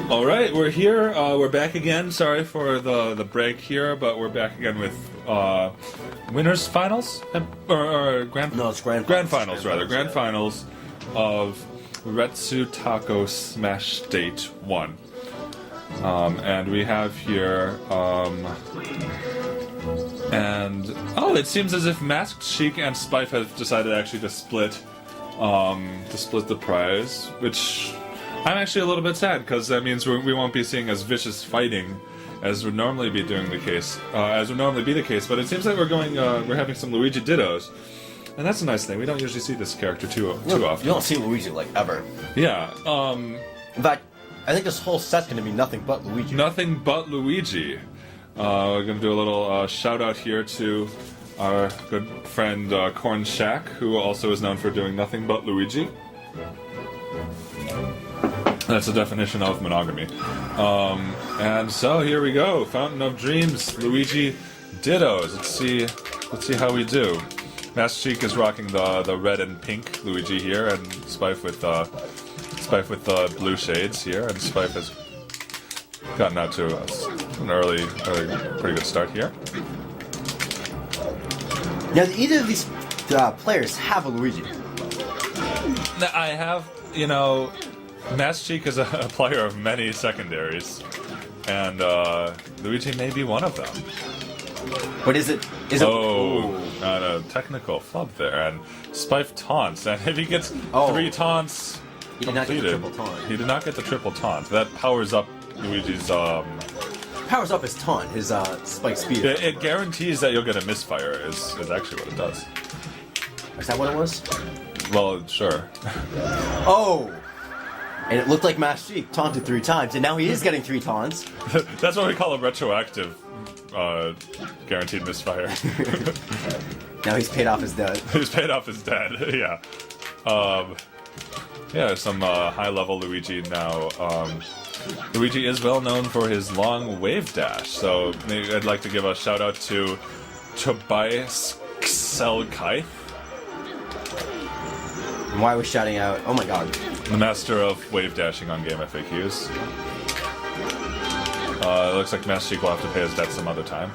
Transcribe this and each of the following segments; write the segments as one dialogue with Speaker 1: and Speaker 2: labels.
Speaker 1: All right, we're here. We're back again. Sorry for the break here, but we're back again with winners finals or grand.
Speaker 2: No, it's grand
Speaker 1: finals rather. Grand finals of Retsu Taco Smash Date 1. And we have here it seems as if MaskedSheik and Spife have decided actually to split the prize, which I'm actually a little bit sad because that means we won't be seeing as vicious fighting as would normally be the case. But it seems like we're having some Luigi dittos, and that's a nice thing. We don't usually see this character too often.
Speaker 2: You don't see Luigi like ever.
Speaker 1: Yeah.
Speaker 2: In fact, I think this whole set's going to be nothing but Luigi.
Speaker 1: Nothing but Luigi. We're going to do a little shout out here to our good friend Corn Shack, who also is known for doing nothing but Luigi. That's the definition of monogamy. And so here we go. Fountain of Dreams, Luigi dittos. Let's see how we do. MaskedSheik is rocking the red and pink Luigi here, and Spife with the blue shades here, and Spife has gotten out to an early pretty good start here.
Speaker 2: Now, do either of these players have a Luigi?
Speaker 1: I have, MaskedSheik is a player of many secondaries, and Luigi may be one of them.
Speaker 2: But is it?
Speaker 1: Not a technical flub there, and Spife taunts, and if he gets 3 taunts
Speaker 2: he did not get the triple taunt.
Speaker 1: He did not get the triple taunt. That powers up Luigi's
Speaker 2: powers up his taunt, his spike speed.
Speaker 1: It guarantees that you'll get a misfire. Is actually what it does.
Speaker 2: Is that what it was?
Speaker 1: Well, sure.
Speaker 2: And it looked like MaskedSheik taunted 3 times, and now he is getting 3 taunts.
Speaker 1: That's what we call a retroactive guaranteed misfire.
Speaker 2: Now he's paid off his debt.
Speaker 1: He's paid off his debt, yeah. Some high-level Luigi now. Luigi is well known for his long wave dash, so maybe I'd like to give a shout-out to Tobias Kai.
Speaker 2: And why are we shouting out? Oh my god.
Speaker 1: The master of wave dashing on Game FAQs. It looks like MaskedSheik will have to pay his debt some other time.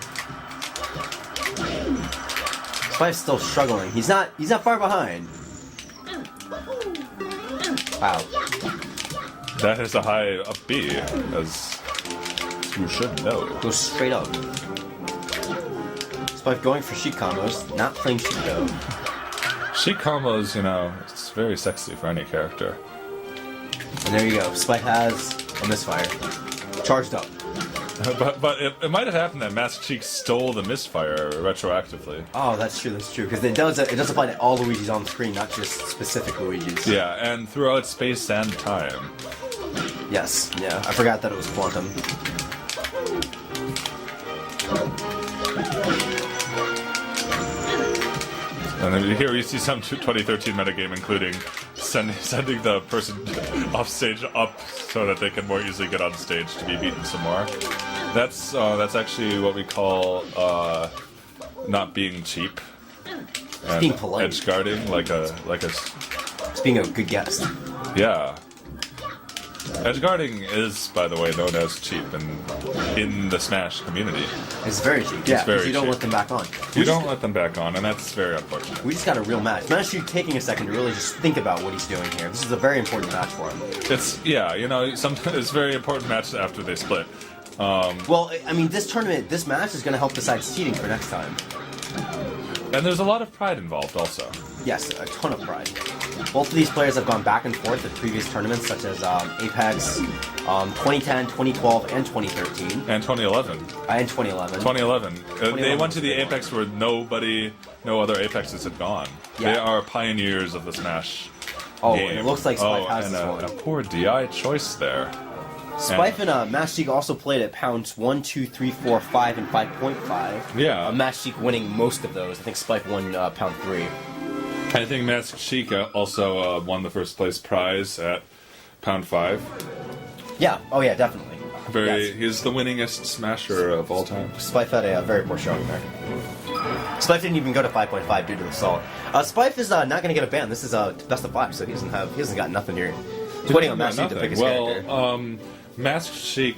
Speaker 2: Spife's still struggling. He's not far behind. Wow.
Speaker 1: That is a high up B, as you should know.
Speaker 2: Goes straight up. Spife going for Sheik combos, not playing Sheik though.
Speaker 1: Sheik combos, it's very sexy for any character.
Speaker 2: And there you go. Spife has a misfire. Charged up.
Speaker 1: But it might have happened that MaskedSheik stole the misfire retroactively.
Speaker 2: Oh, that's true, because it does apply to all Luigis on the screen, not just specific Luigis.
Speaker 1: Yeah, and throughout space and time.
Speaker 2: Yes, yeah. I forgot that it was Quantum.
Speaker 1: And then here we see some 2013 metagame, including sending the person off stage up so that they can more easily get on stage to be beaten some more. That's actually what we call not being cheap. And
Speaker 2: being polite.
Speaker 1: Edge guarding, like a.
Speaker 2: It's being a good guest.
Speaker 1: Yeah. Edge guarding is, by the way, known as cheap in the Smash community.
Speaker 2: It's very cheap.
Speaker 1: Yeah,
Speaker 2: because you don't let them back on.
Speaker 1: You don't let them back on, and that's very unfortunate.
Speaker 2: We just got a real match. MaskedSheik taking a second to really just think about what he's doing here. This is a very important match for him.
Speaker 1: Sometimes it's a very important match after they split.
Speaker 2: Well, I mean, this match is going to help decide seeding for next time.
Speaker 1: And there's a lot of pride involved also.
Speaker 2: Yes, a ton of pride. Both of these players have gone back and forth at previous tournaments, such as Apex 2010, 2012, and 2013.
Speaker 1: And 2011.
Speaker 2: And 2011.
Speaker 1: 2011. They went to the Apex where no other Apexes had gone.
Speaker 2: Yeah.
Speaker 1: They are pioneers of the Smash game.
Speaker 2: It looks like Spife has this one.
Speaker 1: And a poor DI choice there.
Speaker 2: Spife and MaskedSheik also played at pounds 1, 2, 3, 4, 5, and 5.5.
Speaker 1: Yeah.
Speaker 2: MaskedSheik winning most of those. I think Spife won pound 3.
Speaker 1: I think MaskedSheik also won the first place prize at pound 5.
Speaker 2: Yeah. Oh yeah, definitely.
Speaker 1: He's the winningest smasher of all time.
Speaker 2: Spife had a very poor showing there. Spife didn't even go to 5.5 due to the salt. Spife is not going to get a ban. This is a best of 5, so he hasn't got nothing here. He's waiting on MaskedSheik to pick his character.
Speaker 1: MaskedSheik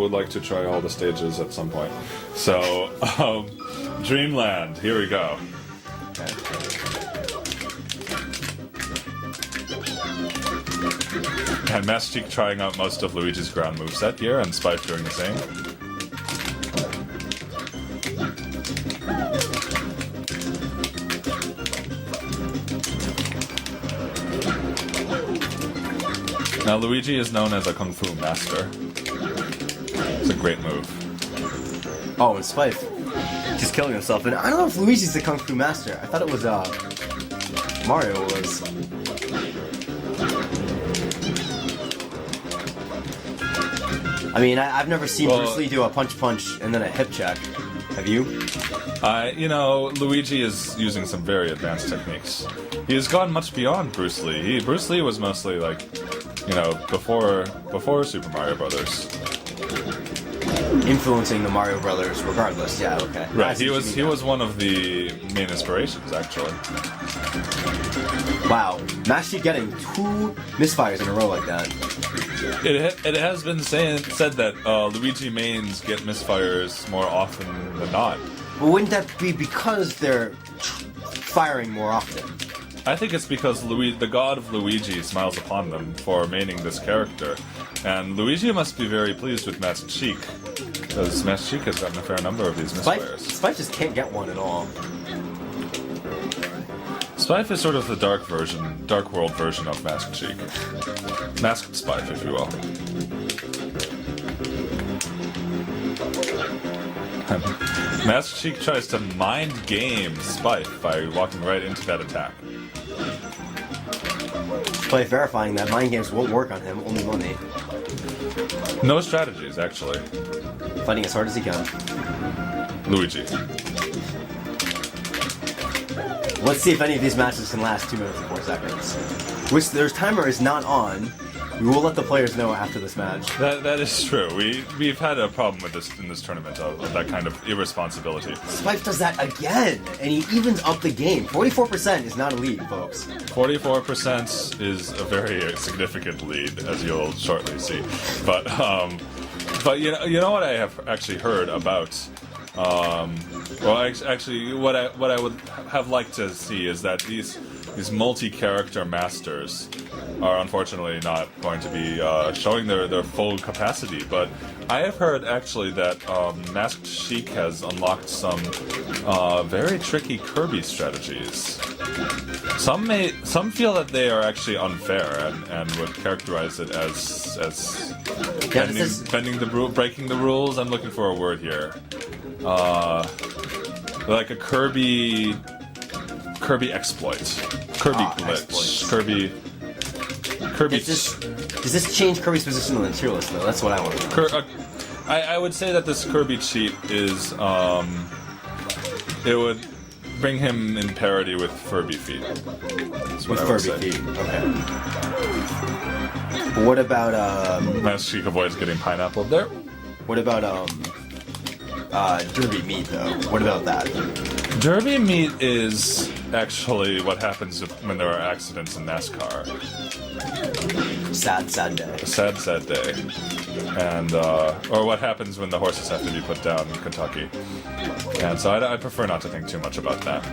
Speaker 1: would like to try all the stages at some point. So, Dreamland, here we go.
Speaker 2: Okay.
Speaker 1: And MaskedChic trying out most of Luigi's ground moveset here, and Spife doing the same. Now, Luigi is known as a Kung Fu master. It's a great move.
Speaker 2: Oh, and Spife just killing himself. And I don't know if Luigi's the Kung Fu master. I thought it was, Mario was. I mean, I've never seen Bruce Lee do a punch and then a hip check. Have you?
Speaker 1: You know, Luigi is using some very advanced techniques. He has gone much beyond Bruce Lee. Bruce Lee was mostly like, you know, before Super Mario Brothers.
Speaker 2: Influencing the Mario Brothers, regardless. Yeah, okay.
Speaker 1: Right. He was one of the main inspirations, actually.
Speaker 2: Wow, MaskedSheik getting 2 misfires in a row like that.
Speaker 1: It has been said that Luigi mains get misfires more often than not.
Speaker 2: But wouldn't that be because they're firing more often?
Speaker 1: I think it's because the god of Luigi smiles upon them for maining this character. And Luigi must be very pleased with MaskedSheik, because MaskedSheik has gotten a fair number of these misfires.
Speaker 2: Spife just can't get one at all.
Speaker 1: Spife is sort of the dark world version of MaskedSheik. Masked Spife, if you will. MaskedSheik tries to mind game Spife by walking right into that attack.
Speaker 2: Spife verifying that mind games won't work on him, only money.
Speaker 1: No strategies, actually.
Speaker 2: Fighting as hard as he can.
Speaker 1: Luigi.
Speaker 2: Let's see if any of these matches can last 2 minutes and 4 seconds. Which their timer is not on. We will let the players know after this match.
Speaker 1: That is true. We've had a problem with this in this tournament of that kind of irresponsibility.
Speaker 2: Spife does that again, and he evens up the game. 44% is not a lead, folks.
Speaker 1: 44% is a very significant lead, as you'll shortly see. But you know what I have actually heard about. Actually, what I would have liked to see is that these multi-character masters are unfortunately not going to be showing their full capacity. But I have heard actually that MaskedSheik has unlocked some very tricky Kirby strategies. Some feel that they are actually unfair and would characterize it as breaking the rules. I'm looking for a word here. Like a Kirby exploit, Kirby glitch, exploits. Kirby.
Speaker 2: Does this change Kirby's position on the tier list though? That's what I want to know.
Speaker 1: I would say that this Kirby cheat is it would bring him in parity with Furby feet. That's what I would say.
Speaker 2: Feet. Okay. What about
Speaker 1: MaskedSheik avoids getting pineapple there.
Speaker 2: What about Derby meat though? What about that?
Speaker 1: Derby meat is actually what happens when there are accidents in NASCAR.
Speaker 2: Sad day.
Speaker 1: A sad day. And, or what happens when the horses have to be put down in Kentucky. And so I prefer not to think too much about that.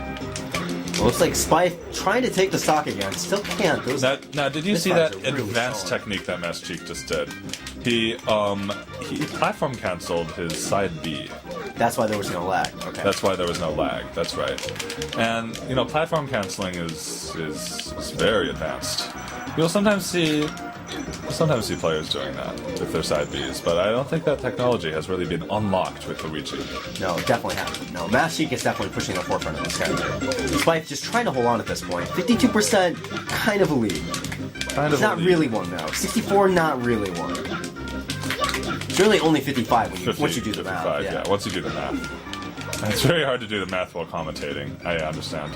Speaker 2: Well, looks like Spife trying to take the stock again. Still can't.
Speaker 1: Now, did you see that advanced technique that MaskedSheik just did? He platform canceled his side B.
Speaker 2: That's why there was no lag. Okay.
Speaker 1: That's why there was no lag. That's right. And you know, platform canceling is very advanced. You'll sometimes see players doing that with their side Bs, but I don't think that technology has really been unlocked with Luigi.
Speaker 2: No, definitely hasn't. No, MaskedSheik is definitely pushing the forefront of this character. Spife just trying to hold on at this point. 52%, kind of a lead. It's not really one though. 64, not really one. It's really only 55 once you do the math.
Speaker 1: Yeah, once you do the math. It's very hard to do the math while commentating. I understand.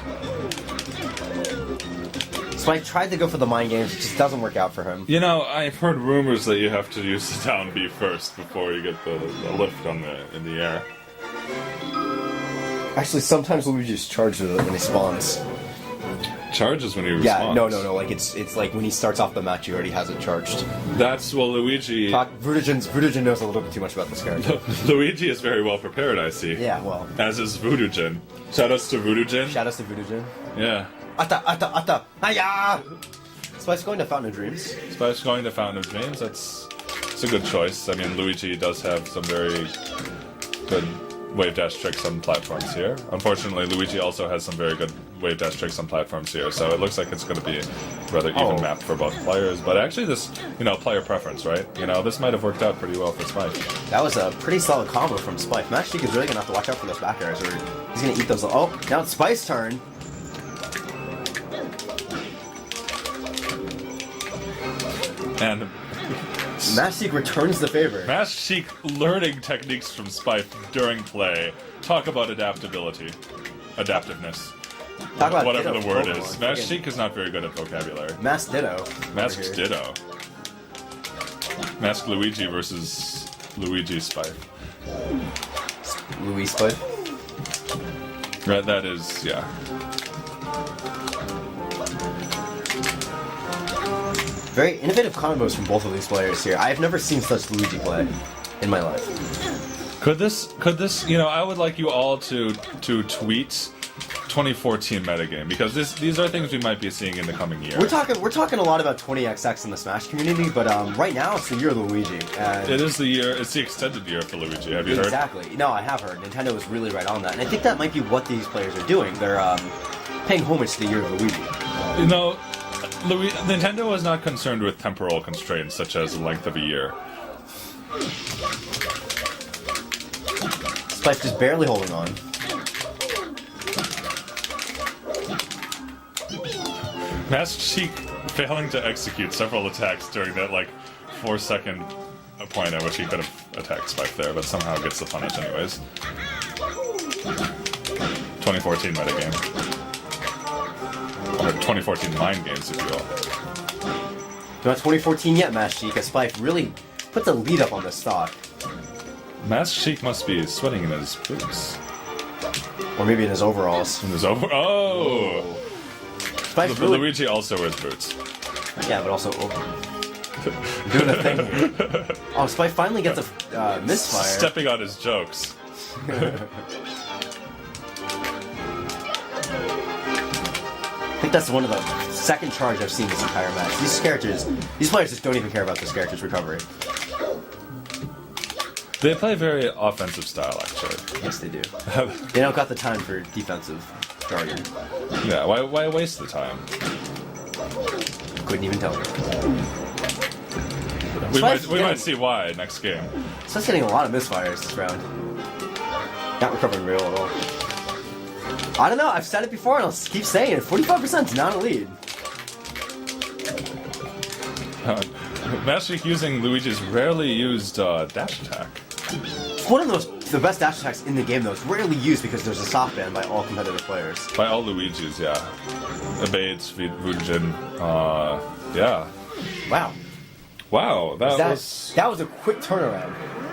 Speaker 2: Spife tried to go for the mind games, it just doesn't work out for him.
Speaker 1: You know, I've heard rumors that you have to use the down B first before you get the lift in the air.
Speaker 2: Actually, sometimes Luigi just charges it when he spawns.
Speaker 1: charges when he
Speaker 2: Yeah,
Speaker 1: responds.
Speaker 2: no. Like it's like when he starts off the match, he already has it charged.
Speaker 1: That's Luigi.
Speaker 2: Vudujin knows a little bit too much about this character.
Speaker 1: Luigi is very well prepared, I see.
Speaker 2: Yeah, well.
Speaker 1: As is Vudujin. Shoutouts to Vudujin.
Speaker 2: Shoutouts to Vudujin.
Speaker 1: Yeah.
Speaker 2: Ata! Hiya! Spice going to Fountain of Dreams.
Speaker 1: Spife's going to Fountain of Dreams. It's a good choice. I mean, Luigi does have some very good wave dash tricks on platforms here. Unfortunately, Luigi also has some very good wave dash tricks on platforms here, so it looks like it's going to be a rather even map for both players. But actually, this, player preference, right? This might have worked out pretty well for Spife.
Speaker 2: That was a pretty solid combo from Spife. MaskedSheik is really going to have to watch out for those back airs, or he's going to eat those. Oh, now it's Spife's turn.
Speaker 1: And
Speaker 2: MaskedSheik returns the favor.
Speaker 1: MaskedSheik learning techniques from Spife during play. Talk about adaptability. Adaptiveness.
Speaker 2: Talk about
Speaker 1: whatever
Speaker 2: Ditto
Speaker 1: the word
Speaker 2: Pokemon.
Speaker 1: is. MaskedSheik is not very good at vocabulary.
Speaker 2: Masked Ditto.
Speaker 1: Masked Ditto. Masked Luigi versus Luigi Spife.
Speaker 2: Louis Spife.
Speaker 1: Right, that is, yeah.
Speaker 2: Very innovative combos from both of these players here. I've never seen such Luigi play in my life.
Speaker 1: Could this, I would like you all to tweet 2014 metagame, because these are things we might be seeing in the coming year.
Speaker 2: We're talking a lot about 20XX in the Smash community, but right now it's the year of Luigi. And
Speaker 1: it is the year, it's the extended year for Luigi, have you heard?
Speaker 2: Exactly. No, I have heard. Nintendo is really right on that. And I think that might be what these players are doing. They're paying homage to the year of Luigi.
Speaker 1: Nintendo is not concerned with temporal constraints such as the length of a year.
Speaker 2: Spife just barely holding on.
Speaker 1: MaskedSheik failing to execute several attacks during that 4-second point at which he could have attacked Spife there, but somehow gets the punish anyways. 2014 metagame. Or 2014 mind games, if you will.
Speaker 2: Not 2014 yet, MaskedSheik, as Spife really puts a lead up on this stock.
Speaker 1: MaskedSheik must be sweating in his boots.
Speaker 2: Or maybe in his overalls.
Speaker 1: In his oh!
Speaker 2: Spife's really...
Speaker 1: Luigi also wears boots.
Speaker 2: Yeah, but also over. Doing a thing here. Oh, Spife finally gets a misfire.
Speaker 1: Stepping on his jokes.
Speaker 2: I think that's one of the second charge I've seen this entire match. These players just don't even care about this character's recovery.
Speaker 1: They play very offensive style, actually.
Speaker 2: Yes, they do. They don't got the time for defensive jargon.
Speaker 1: Yeah, why waste the time?
Speaker 2: Couldn't even tell you.
Speaker 1: We might see why next game.
Speaker 2: Spife's getting a lot of misfires this round. Not recovering real at all. I don't know, I've said it before and I'll keep saying it. 45% is not a lead.
Speaker 1: MaskedSheik using Luigi's rarely used dash attack.
Speaker 2: It's one of the best dash attacks in the game, though. It's rarely used because there's a soft ban by all competitive players.
Speaker 1: By all Luigi's, yeah. Evades, Vudujin, yeah.
Speaker 2: Wow.
Speaker 1: Wow, that
Speaker 2: was a quick turnaround.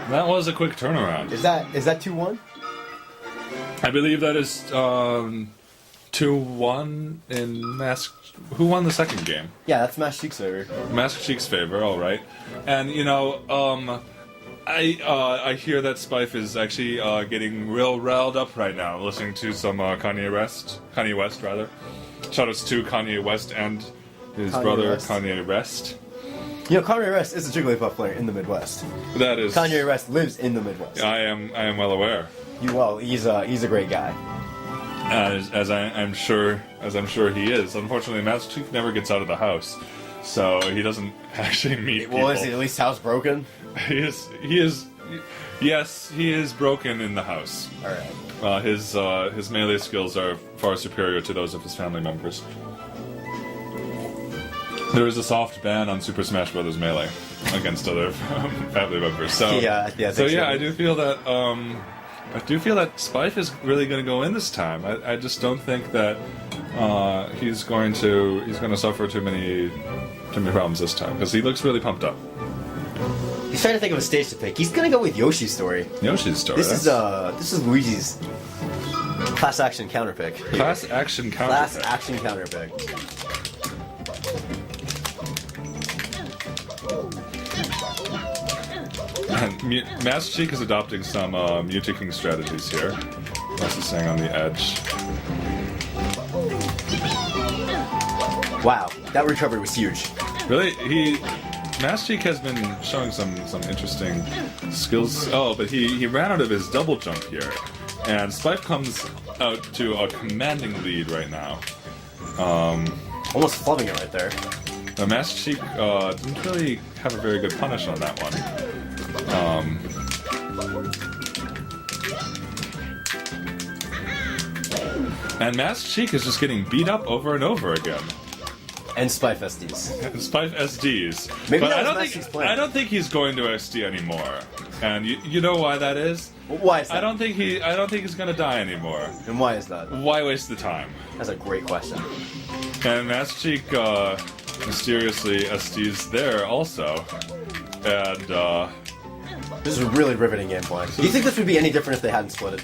Speaker 1: That was a quick turnaround.
Speaker 2: Is that 2-1?
Speaker 1: I believe that is 2-1 in Masked. Who won the second game?
Speaker 2: Yeah, that's MaskedSheik's favor.
Speaker 1: MaskedSheik's favor, all right. And I hear that Spife is actually getting real riled up right now, listening to some Kanye West rather. Shoutouts to Kanye West and his brother
Speaker 2: West.
Speaker 1: Kanye West.
Speaker 2: Kanye West is a Jigglypuff player in the Midwest.
Speaker 1: That is.
Speaker 2: Kanye West lives in the Midwest.
Speaker 1: I am well aware.
Speaker 2: He's a great guy.
Speaker 1: As I'm sure he is. Unfortunately, MaskedSheik never gets out of the house, so he doesn't actually meet people.
Speaker 2: Well, is he at least housebroken?
Speaker 1: He is. Yes, he is broken in the house.
Speaker 2: All right.
Speaker 1: His melee skills are far superior to those of his family members. There is a soft ban on Super Smash Bros. Melee against other family members. So
Speaker 2: I
Speaker 1: do feel that. I do feel that Spife is really going to go in this time. I just don't think that he's going to suffer too many problems this time, because he looks really pumped up.
Speaker 2: He's trying to think of a stage to pick. He's gonna go with Yoshi's story.
Speaker 1: Yoshi's story.
Speaker 2: This is Luigi's Class action counter pick.
Speaker 1: Class action counter.
Speaker 2: Class action counter pick.
Speaker 1: And MaskedSheik is adopting some Mewtwo strategies here. Also staying on the edge.
Speaker 2: Wow, that recovery was huge.
Speaker 1: Really, MaskedSheik has been showing some interesting skills. Oh, but he ran out of his double jump here, and Spife comes out to a commanding lead right now.
Speaker 2: Almost flubbing it right there.
Speaker 1: MaskedSheik didn't really have a very good punish on that one. And MaskedSheik is just getting beat up over and over again.
Speaker 2: And Spife SDs.
Speaker 1: Spife SDs.
Speaker 2: Maybe
Speaker 1: but
Speaker 2: that
Speaker 1: I
Speaker 2: was
Speaker 1: don't
Speaker 2: MaskedSheik's plan.
Speaker 1: I don't think he's going to SD anymore. And you know why that is?
Speaker 2: Why is that?
Speaker 1: I don't think he's going to die anymore.
Speaker 2: And why is that?
Speaker 1: Why waste the time?
Speaker 2: That's a great question.
Speaker 1: And MaskedSheik mysteriously SDs there also. And
Speaker 2: this is a really riveting gameplay. Do you think this would be any different if they hadn't split it?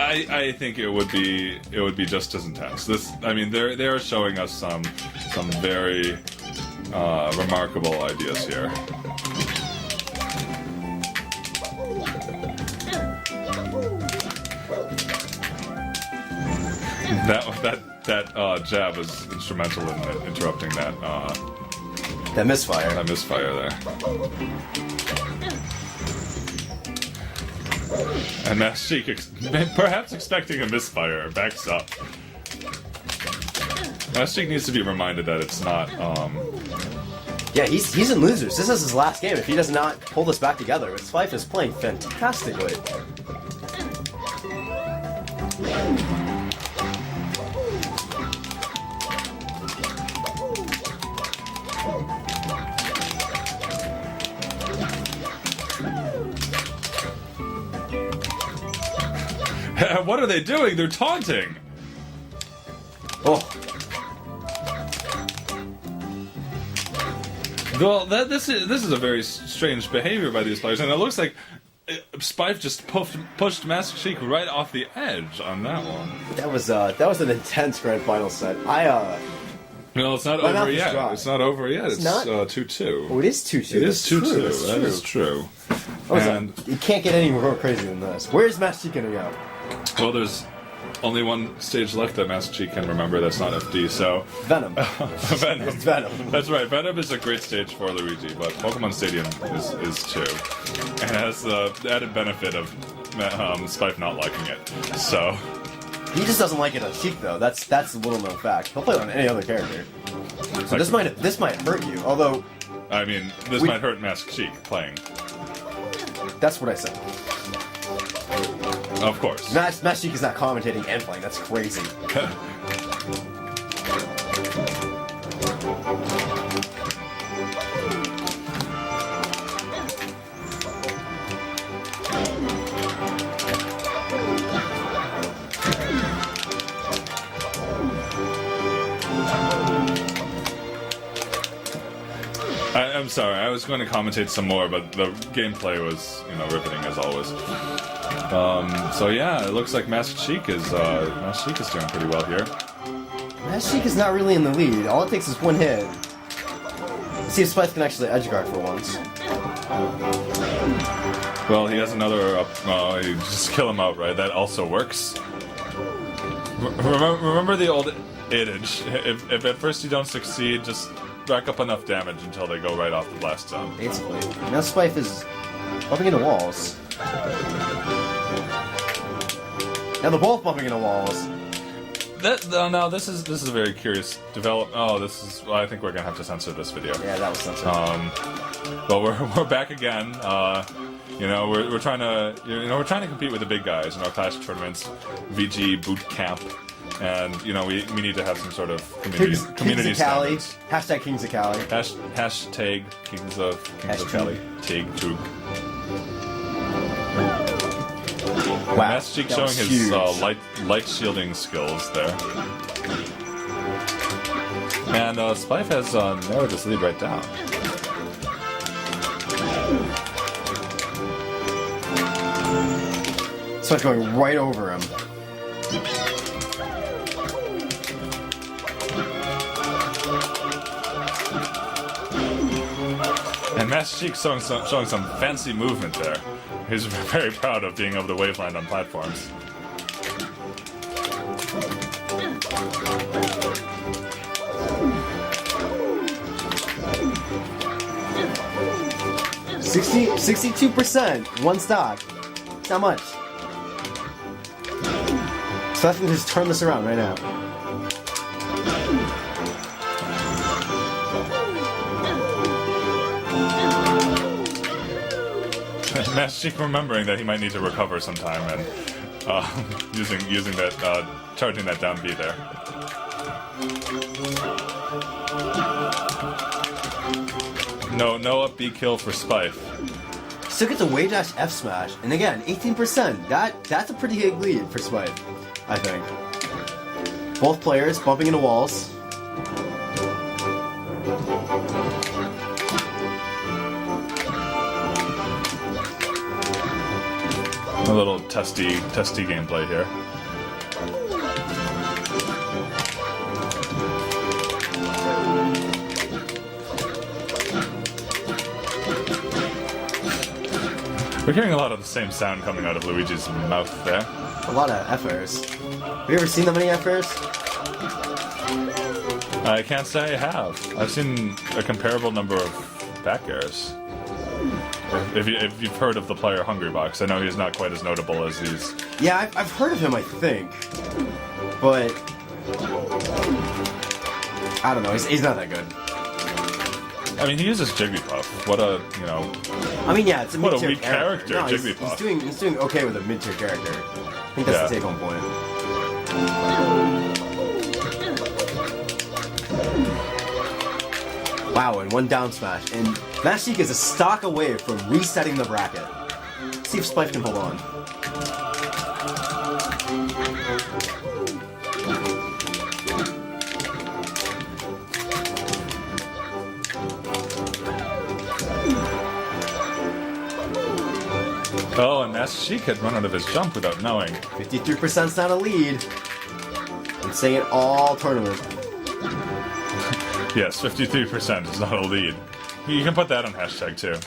Speaker 1: I think it would be just as intense. I mean, they are showing us some very remarkable ideas here. That jab was instrumental in interrupting that
Speaker 2: misfire.
Speaker 1: That misfire there. And MaskedSheik, perhaps expecting a misfire, backs up. MaskedSheik needs to be reminded that it's not.
Speaker 2: Yeah, he's in losers. This is his last game. If he does not pull this back together, Spife is playing fantastically.
Speaker 1: What are they doing? They're taunting.
Speaker 2: Oh.
Speaker 1: Well, this is a very strange behavior by these players, and it looks like Spife just pushed MaskedSheik right off the edge on that one.
Speaker 2: That was an intense grand final set.
Speaker 1: No, it's not over yet. It's not over yet. It's 2-2.
Speaker 2: Oh, it is 2-2.
Speaker 1: It is 2-2. That is true.
Speaker 2: And you can't get any more crazy than this. Where's MaskedSheik gonna go?
Speaker 1: Well, there's only one stage left that MaskedSheik can remember that's not FD, so...
Speaker 2: Venom.
Speaker 1: Venom.
Speaker 2: It's Venom.
Speaker 1: That's right, Venom is a great stage for Luigi, but Pokemon Stadium is too. And has the added benefit of Spife not liking it, so...
Speaker 2: He just doesn't like it on Sheik, though. That's a little known fact. He'll play it on any other character. So this might hurt you, although...
Speaker 1: I mean, this might hurt MaskedSheik playing.
Speaker 2: That's what I said.
Speaker 1: Of course.
Speaker 2: MaskedSheik is not commentating and playing. That's crazy.
Speaker 1: I'm sorry, I was going to commentate some more, but the gameplay was, riveting as always. So yeah, it looks like MaskedSheik is doing pretty well here.
Speaker 2: MaskedSheik is not really in the lead. All it takes is one hit. Let's see if Spife can actually edgeguard for once.
Speaker 1: Well, he has another up. You just kill him outright. That also works. Remember the old adage: if at first you don't succeed, just rack up enough damage until they go right off the blast zone.
Speaker 2: Basically. Now Spife is bumping into walls. Now they're both bumping into walls.
Speaker 1: No, this is a very curious develop. Oh, this is. I think we're gonna have to censor this video.
Speaker 2: Yeah, that was censored.
Speaker 1: But we're back again. We're trying to compete with the big guys in our Clash tournaments, VG boot camp, and we need to have some sort of community standards.
Speaker 2: Hashtag Kings of Cali.
Speaker 1: Hashtag Kings of Cali. Tag Tug.
Speaker 2: Wow,
Speaker 1: MaskedSheik showing his light shielding skills there. And Spife has narrowed his lead right down.
Speaker 2: Spife going right over him.
Speaker 1: MaskedSheik showing some fancy movement there. He's very proud of being able to waveland on platforms.
Speaker 2: $60, 62%, one stock. It's not much. So I can just turn this around right now.
Speaker 1: MaskedSheik remembering that he might need to recover sometime and using that charging that down B there. No up B kill for Spife.
Speaker 2: Still gets a wave dash F smash, and again 18%. That's a pretty big lead for Spife, I think. Both players bumping into walls.
Speaker 1: A little testy gameplay here. We're hearing a lot of the same sound coming out of Luigi's mouth there.
Speaker 2: A lot of F airs. Have you ever seen that many F airs?
Speaker 1: I can't say I have. I've seen a comparable number of back airs. If you've heard of the player Hungrybox, I know he's not quite as notable as these.
Speaker 2: Yeah, I've heard of him, I think. But I don't know, he's not that good.
Speaker 1: I mean, he uses Jigglypuff. What a, you know...
Speaker 2: I mean, yeah, it's a
Speaker 1: what
Speaker 2: mid-tier
Speaker 1: a weak character,
Speaker 2: No,
Speaker 1: Jigglypuff.
Speaker 2: he's doing okay with a mid-tier character. I think that's the take-home point. Wow, and one down smash. And MaskedSheik is a stock away from resetting the bracket. Let's see if Spife can hold on.
Speaker 1: Oh, and MaskedSheik had run out of his jump without knowing.
Speaker 2: 53%'s not a lead. I'm saying it all tournament.
Speaker 1: Yes, 53% is not a lead. You can put that on hashtag too.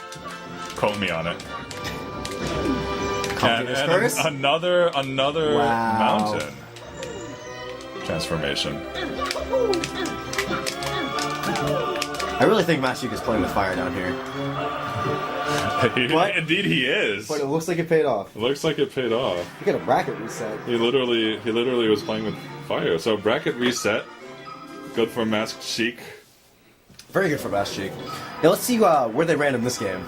Speaker 1: Quote me on it. And another
Speaker 2: Wow.
Speaker 1: mountain transformation.
Speaker 2: I really think MaskedSheik is playing with fire down here. What?
Speaker 1: Indeed, he is.
Speaker 2: But it looks like it paid off.
Speaker 1: It looks like it paid off.
Speaker 2: You got a bracket reset.
Speaker 1: He literally was playing with fire. So bracket reset. Good for MaskedSheik.
Speaker 2: Very good for MaskedSheik. Now let's see where they random this game.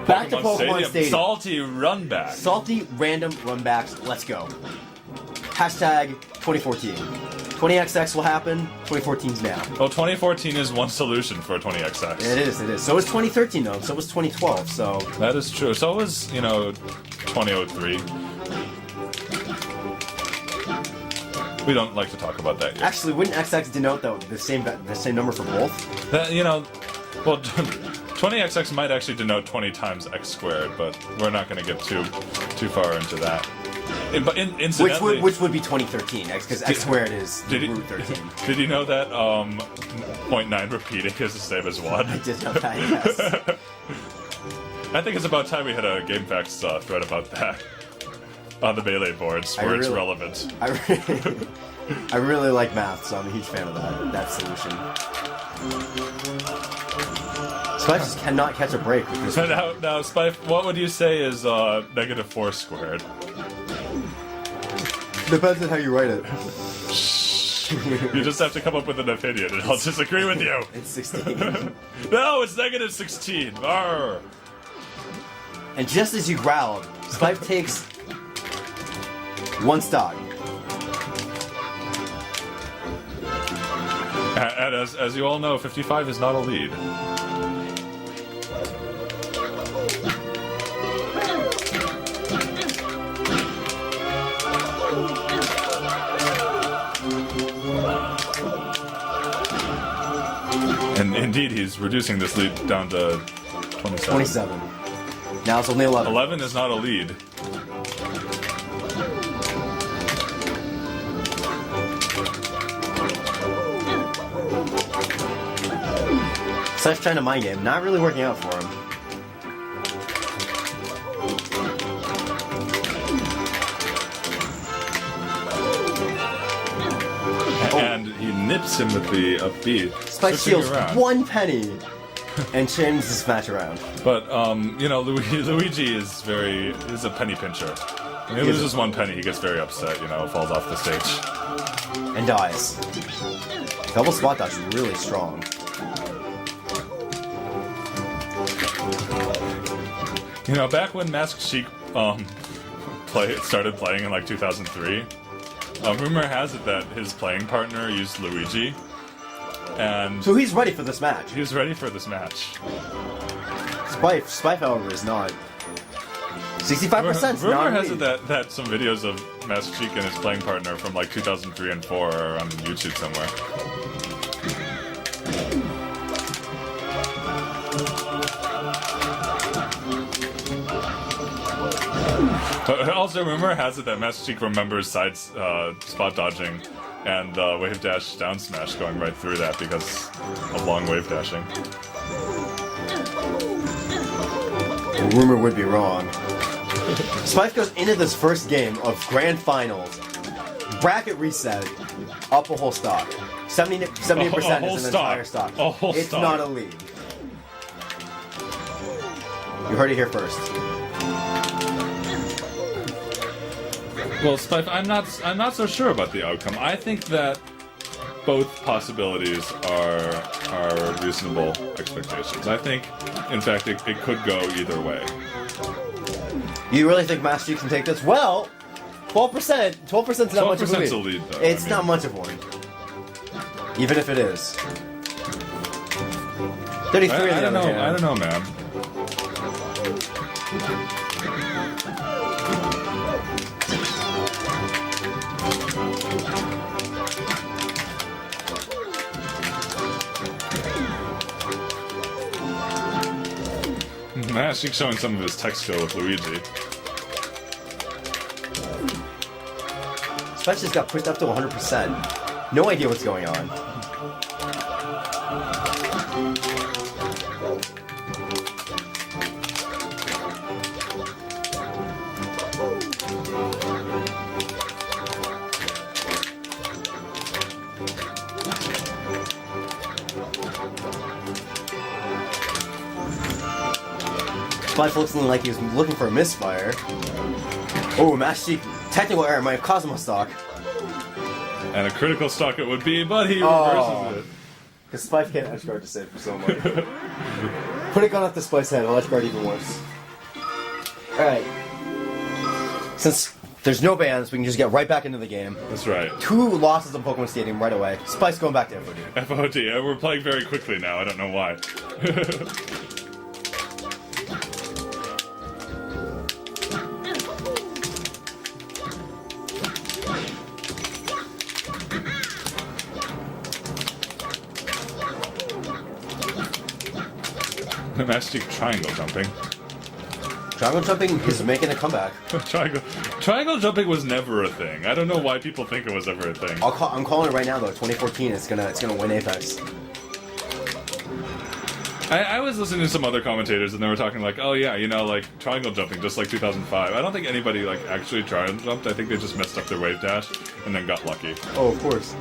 Speaker 2: Back to Pokemon Stadium.
Speaker 1: Salty run back.
Speaker 2: Salty random runbacks. Let's go. Hashtag 2014. 20XX will happen. 2014's now.
Speaker 1: Well, 2014 is one solution for 20XX.
Speaker 2: It is. So was 2013 though. So was 2012. So
Speaker 1: that is true. So was 2003. We don't like to talk about that yet.
Speaker 2: Actually, wouldn't XX denote the same number for both?
Speaker 1: That well, 20XX might actually denote 20 times x squared, but we're not going to get too far into that. But incidentally,
Speaker 2: which would be 2013, because x squared is root 13.
Speaker 1: Did you know that 0.9 repeating is the same as 1?
Speaker 2: I did know that, yes.
Speaker 1: I think it's about time we had a GameFAQs thread about that on the Melee boards, where it's relevant.
Speaker 2: I really like math, so I'm a huge fan of that solution. Spife just cannot catch a break with this.
Speaker 1: Now, Spife, what would you say is -4 squared?
Speaker 2: Depends on how you write it.
Speaker 1: You just have to come up with an opinion, and I'll disagree with you.
Speaker 2: It's 16.
Speaker 1: No, it's -16. Arr.
Speaker 2: And just as you growled, Spife takes one stock.
Speaker 1: And as you all know, 55 is not a lead. And indeed, he's reducing this lead down to 27.
Speaker 2: 27. Now it's only 11.
Speaker 1: 11 is not a lead.
Speaker 2: Spife's trying to mind game. Not really working out for him.
Speaker 1: keeps him with the upbeat.
Speaker 2: Spife
Speaker 1: switching
Speaker 2: steals
Speaker 1: around.
Speaker 2: 1 penny and turns this match around.
Speaker 1: But, you know, Luigi is a penny pincher. When he loses 1 penny, he gets very upset, you know, falls off the stage.
Speaker 2: And dies. Double spot dodge really strong.
Speaker 1: You know, back when MaskedSheik started playing in like 2003, rumor has it that his playing partner used Luigi, and
Speaker 2: So he's ready for this match.
Speaker 1: he was ready for this match.
Speaker 2: Spife, however, is not. 65%
Speaker 1: Rumor
Speaker 2: not
Speaker 1: has it
Speaker 2: lead.
Speaker 1: that some videos of MaskedSheik and his playing partner from like 2003 and 4 are on YouTube somewhere. Also, rumor has it that MaskedSheik remembers side spot dodging and wave dash down smash going right through that because of long wave dashing.
Speaker 2: The rumor would be wrong. Spife goes into this first game of Grand Finals, bracket reset, up a whole stock. 78%
Speaker 1: whole
Speaker 2: is an
Speaker 1: stock.
Speaker 2: entire stock.
Speaker 1: A whole
Speaker 2: it's
Speaker 1: stock.
Speaker 2: not a lead. You heard it here first.
Speaker 1: Well, Spife, I'm not so sure about the outcome. I think that both possibilities are reasonable expectations. I think, in fact, it could go either way.
Speaker 2: You really think MaskedSheik can take this? Well, 12%. 12% is not much of a
Speaker 1: 12%
Speaker 2: lead.
Speaker 1: 's a lead, though.
Speaker 2: It's
Speaker 1: I mean-
Speaker 2: not much of one. Even if it is. 33
Speaker 1: I
Speaker 2: on
Speaker 1: don't
Speaker 2: the other
Speaker 1: know.
Speaker 2: hand.
Speaker 1: I don't know, man. MaskedSheik showing some of his tech skill with Luigi.
Speaker 2: Spife just got pushed up to 100%. No idea what's going on. Spife looks like he was looking for a misfire. Oh, MaskedSheik, technical error might have caused him a stock.
Speaker 1: And a critical stock it would be, but he
Speaker 2: Oh.
Speaker 1: reverses it.
Speaker 2: Because Spife can't edge guard to save for so much. Put a gun off the Spife's head, it'll edge guard even worse. Alright. Since there's no bans, we can just get right back into the game.
Speaker 1: That's right.
Speaker 2: 2 losses on Pokemon Stadium right away. Spife's going back to FOD.
Speaker 1: FOD, we're playing very quickly now, I don't know why. MaskedSheik triangle jumping.
Speaker 2: Triangle jumping is making a comeback.
Speaker 1: Triangle jumping was never a thing. I don't know why people think it was ever a thing.
Speaker 2: I'm calling it right now though. 2014, it's gonna win Apex.
Speaker 1: I was listening to some other commentators and they were talking like, oh yeah, you know, like triangle jumping, just like 2005. I don't think anybody like actually triangle jumped. I think they just messed up their wave dash and then got lucky.
Speaker 2: Oh, of course.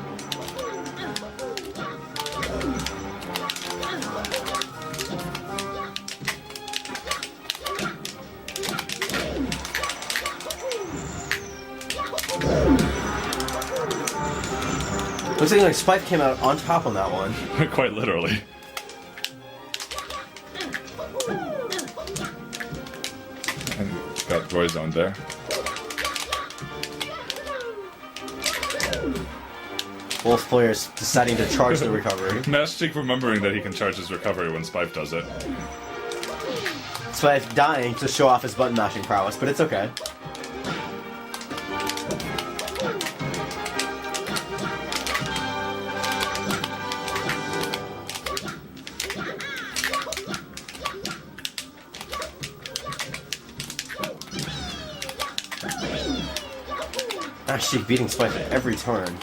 Speaker 2: Looks like Spife came out on top on that one.
Speaker 1: Quite literally. And got Roy zoned there.
Speaker 2: Both players deciding to charge the recovery.
Speaker 1: MaskedSheik remembering that he can charge his recovery when Spife does it.
Speaker 2: Spife dying to show off his button mashing prowess, but it's okay. MaskedSheik beating Spife at every turn.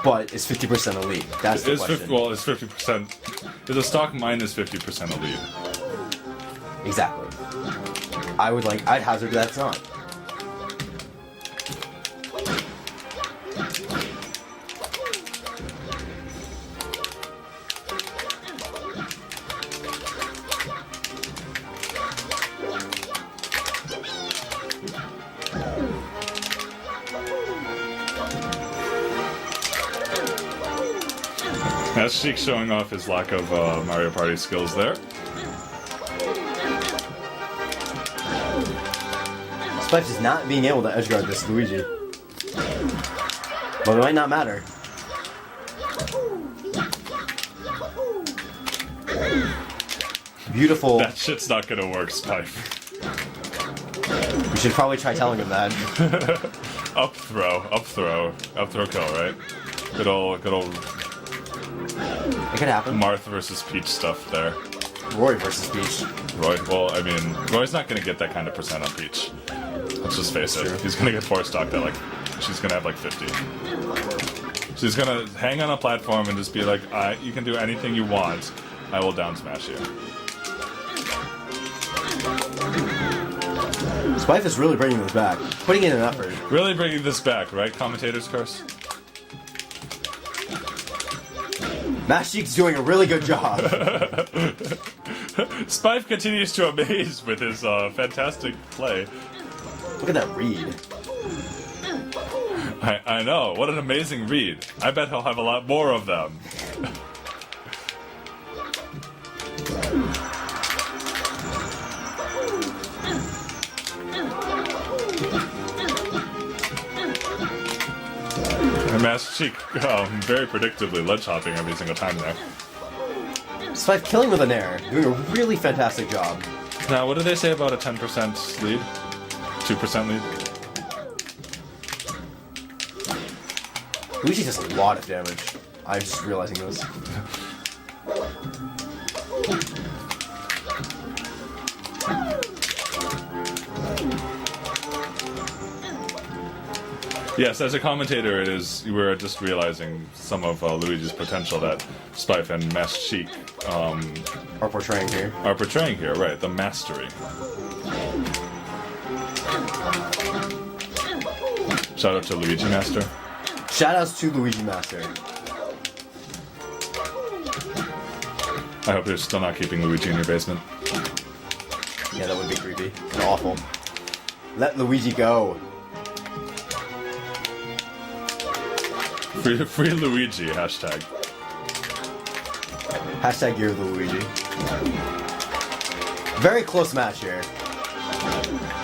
Speaker 2: But it's 50% elite. That's the question.
Speaker 1: Well, it's 50%. There's a stock minus 50% elite.
Speaker 2: Exactly. I'd hazard that's not.
Speaker 1: MaskedSheik showing off his lack of Mario Party skills there.
Speaker 2: Spife is not being able to edgeguard this Luigi. But it might not matter. Beautiful.
Speaker 1: That shit's not gonna work, Spife.
Speaker 2: We should probably try telling him that.
Speaker 1: Up throw kill, right? Good old
Speaker 2: It could happen.
Speaker 1: Marth versus Peach stuff there.
Speaker 2: Roy versus Peach.
Speaker 1: Roy, well, I mean, Roy's not gonna get that kind of percent on Peach. Let's just face it.
Speaker 2: True.
Speaker 1: He's gonna get force stocked at like, she's gonna have like 50. She's gonna hang on a platform and just be like, you can do anything you want. I will down smash you.
Speaker 2: Spife is really bringing this back. Putting in an effort.
Speaker 1: Really bringing this back, right? Commentators curse.
Speaker 2: MaskedSheik's doing a really good job.
Speaker 1: Spife continues to amaze with his fantastic play.
Speaker 2: Look at that read.
Speaker 1: I know, what an amazing read. I bet he'll have a lot more of them. And MaskedSheik very predictably ledge hopping every single time there.
Speaker 2: Spife killing with an air. Doing a really fantastic job.
Speaker 1: Now, what do they say about a 10% lead? 2% lead?
Speaker 2: Luigi does a lot of damage. I'm just realizing this.
Speaker 1: Yes, as a commentator, we're just realizing some of Luigi's potential that Spife and MaskedSheik
Speaker 2: Are portraying here.
Speaker 1: right? The mastery. Shout out to Luigi Master.
Speaker 2: Shoutouts to Luigi Master.
Speaker 1: I hope you're still not keeping Luigi in your basement.
Speaker 2: Yeah, that would be creepy and awful. Let Luigi go.
Speaker 1: Free Luigi, hashtag.
Speaker 2: Hashtag Year of the Luigi. Very close match here.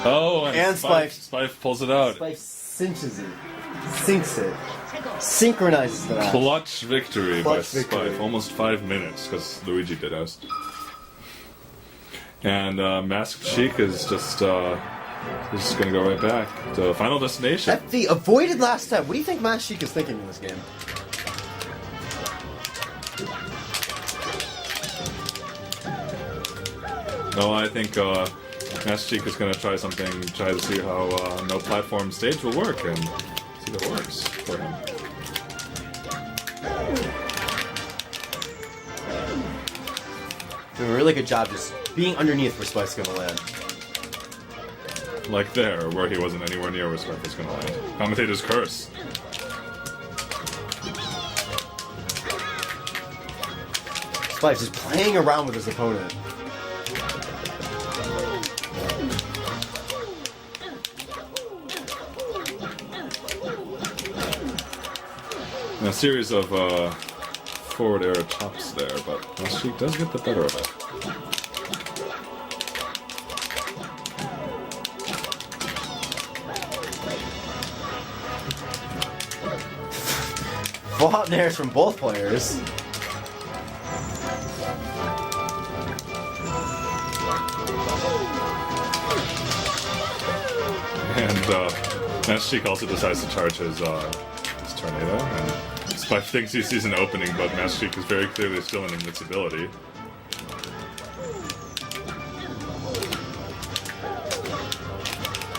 Speaker 1: Oh,
Speaker 2: And Spife.
Speaker 1: Spife pulls it out.
Speaker 2: Spife cinches it. Sinks it. Synchronizes the match.
Speaker 1: Clutch victory by
Speaker 2: Clutch victory.
Speaker 1: Spife. Almost 5 minutes, because Luigi did us. And MaskedSheik is just gonna go right back to Final Destination.
Speaker 2: That's the avoided last step. What do you think MaskedSheik is thinking in this game?
Speaker 1: No, I think MaskedSheik is gonna try something, try to see how no platform stage will work, and see if it works for him.
Speaker 2: Doing a really good job just being underneath where Spife's gonna land.
Speaker 1: Like there, where he wasn't anywhere near where Spife was gonna land. Commentator's curse.
Speaker 2: Spife just playing around with his opponent.
Speaker 1: And a series of forward air chops there, but MaskedSheik does get the better of it.
Speaker 2: Full out airs from both players.
Speaker 1: And MaskedSheik also decides to charge his tornado, and Spife thinks he sees an opening, but MaskedSheik is very clearly still in invincibility.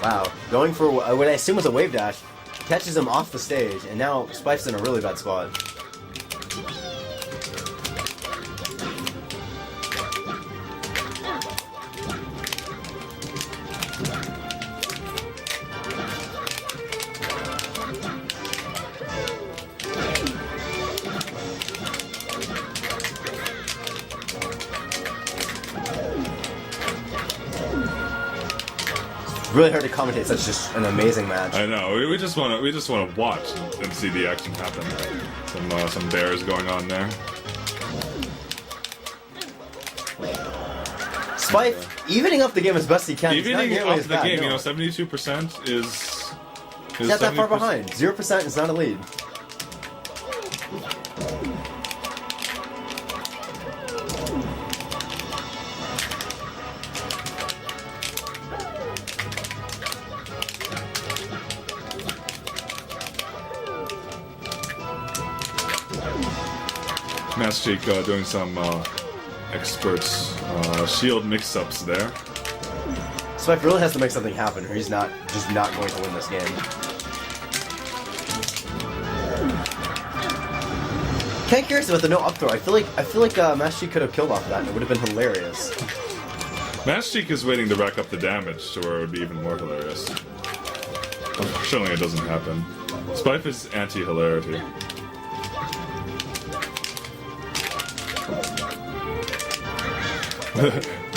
Speaker 2: Wow. Going for what I assume was a wave dash. Catches him off the stage, and now Spife's in a really bad spot. really hard to commentate such just an amazing match.
Speaker 1: I know. We just want to watch and see the action happen. Some bears going on there.
Speaker 2: Spife evening up the game as best he can.
Speaker 1: Evening up the game,
Speaker 2: no.
Speaker 1: you know, 72% is
Speaker 2: He's not that far behind. 0% is not a lead.
Speaker 1: MaskedSheik doing some experts shield mix-ups there.
Speaker 2: Spife really has to make something happen, or he's not going to win this game. Kinda curious about the no up throw. I feel like MaskedSheik could have killed off that, and it would have been hilarious.
Speaker 1: MaskedSheik is waiting to rack up the damage to where it would be even more hilarious. Unfortunately, it doesn't happen. Spife is anti-hilarity.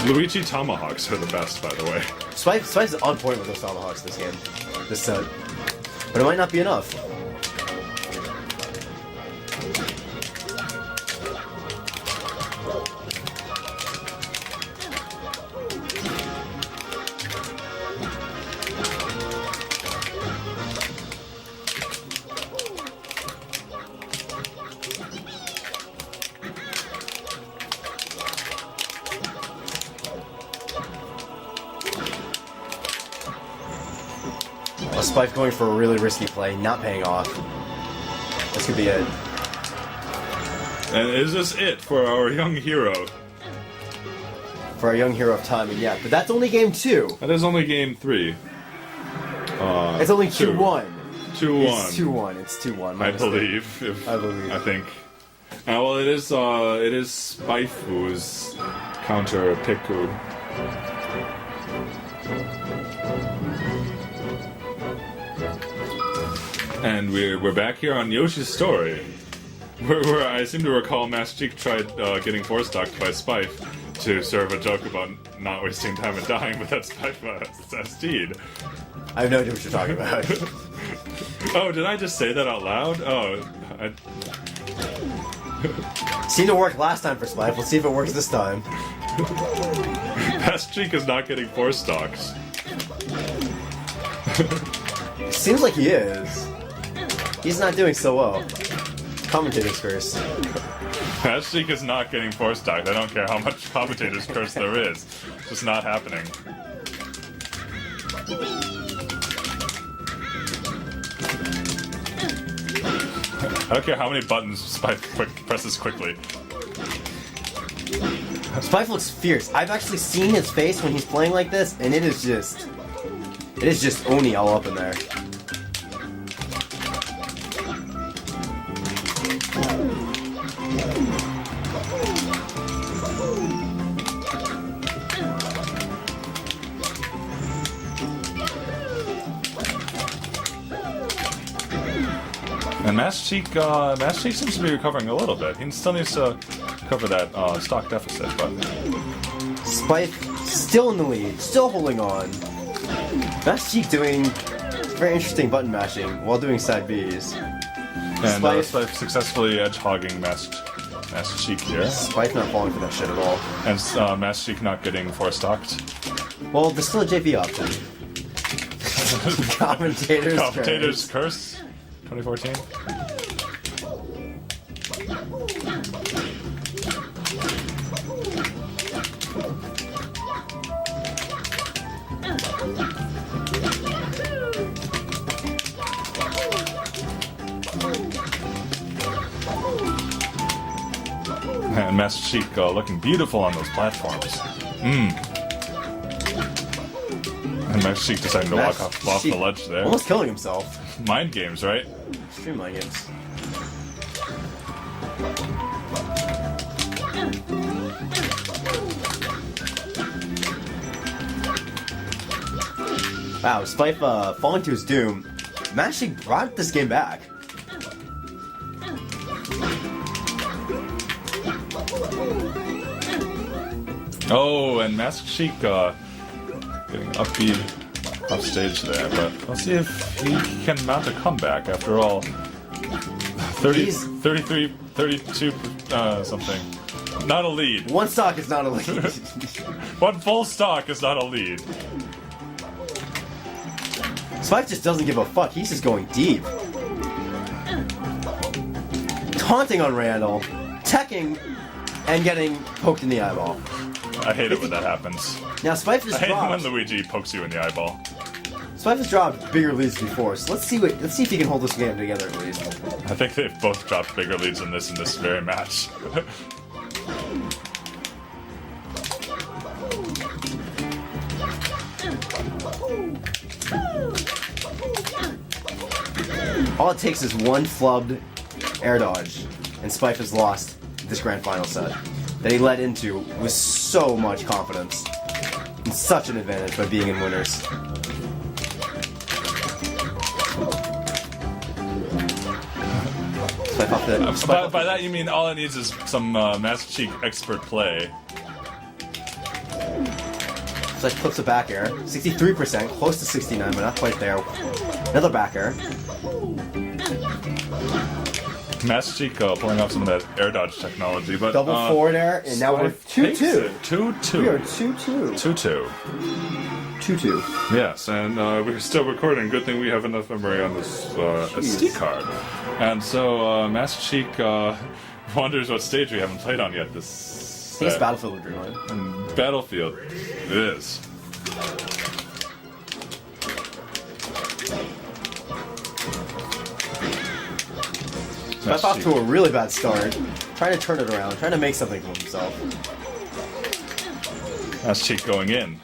Speaker 1: Luigi tomahawks are the best, by the way.
Speaker 2: Spife is on point with those tomahawks this game, this set, but it might not be enough. Spife going for a really risky play, not paying off. This could be it.
Speaker 1: And is this it for our young hero?
Speaker 2: For our young hero of time, and yeah, but that's only game 2.
Speaker 1: That is only game 3.
Speaker 2: It's only 2-1.
Speaker 1: 2-1.
Speaker 2: It's 2-1. It's 2-1.
Speaker 1: I believe.
Speaker 2: I believe.
Speaker 1: I think. Well, it is Spaifu's counter Piku. And we're back here on Yoshi's story, where I seem to recall MaskedSheik tried getting force-docked by Spife to serve a joke about not wasting time and dying, but that's Spife Steed.
Speaker 2: I have no idea what you're talking about.
Speaker 1: Oh, did I just say that out loud? Oh,
Speaker 2: Seemed to work last time for Spife. Let's see if it works this time.
Speaker 1: MaskedSheik is not getting force-docked.
Speaker 2: Seems like he is. He's not doing so well. Commentators curse.
Speaker 1: MaskedSheik is not getting force-docked. I don't care how much commentators curse there is. It's just not happening. I don't care how many buttons Spife presses quickly.
Speaker 2: Spife looks fierce. I've actually seen his face when he's playing like this, and it is just Oni all up in there.
Speaker 1: And MaskedSheik seems to be recovering a little bit. He still needs to cover that stock deficit, but
Speaker 2: Spife still in the lead, still holding on. MaskedSheik doing very interesting button mashing while doing side Bs.
Speaker 1: And Spife successfully edge-hogging MaskedSheik here.
Speaker 2: Spife not falling for that shit at all.
Speaker 1: And MaskedSheik not getting force-docked.
Speaker 2: Well, there's still a JP option. Commentators
Speaker 1: curse. 2014. And MaskedSheik looking beautiful on those platforms. And MaskedSheik deciding to walk off the ledge there.
Speaker 2: Almost killing himself.
Speaker 1: Mind games, right?
Speaker 2: Extreme mind games. Wow, Spife falling to his doom. MaskedSheik brought this game back.
Speaker 1: Oh, and MaskedSheik getting up B Tough stage there, but we'll see if he can mount a comeback. After all, 30, 33, 32, something. Not a lead.
Speaker 2: One stock is not a lead.
Speaker 1: One full stock is not a lead.
Speaker 2: Spife just doesn't give a fuck. He's just going deep. Taunting on Randall, teching, and getting poked in the eyeball.
Speaker 1: I hate it when that happens.
Speaker 2: Now Spife has
Speaker 1: I hate
Speaker 2: dropped.
Speaker 1: when Luigi pokes you in the eyeball.
Speaker 2: Spife has dropped bigger leads before, so let's see if he can hold this game together at least.
Speaker 1: I think they've both dropped bigger leads in this very match.
Speaker 2: All it takes is one flubbed air dodge, and Spife has lost this grand final set that he led into with so much confidence and such an advantage by being in winners. Spife off the, Spife
Speaker 1: By that you mean all it needs is some MaskedSheik expert play.
Speaker 2: Spife flips a back air, 63%, close to 69, but not quite there. Another back air.
Speaker 1: MaskedSheik pulling off some of that air dodge technology, but
Speaker 2: Double forward air, and now we're 2-2.
Speaker 1: 2-2.
Speaker 2: We are 2-2.
Speaker 1: 2-2.
Speaker 2: 2-2.
Speaker 1: Yes, and we're still recording. Good thing we have enough memory on this SD card. And so MaskedSheik wonders what stage we haven't played on yet this
Speaker 2: I think it's Battlefield we're doing.
Speaker 1: Battlefield. It is.
Speaker 2: Spife off to a really bad start. Trying to turn it around, trying to make something for himself.
Speaker 1: MaskedSheik going in.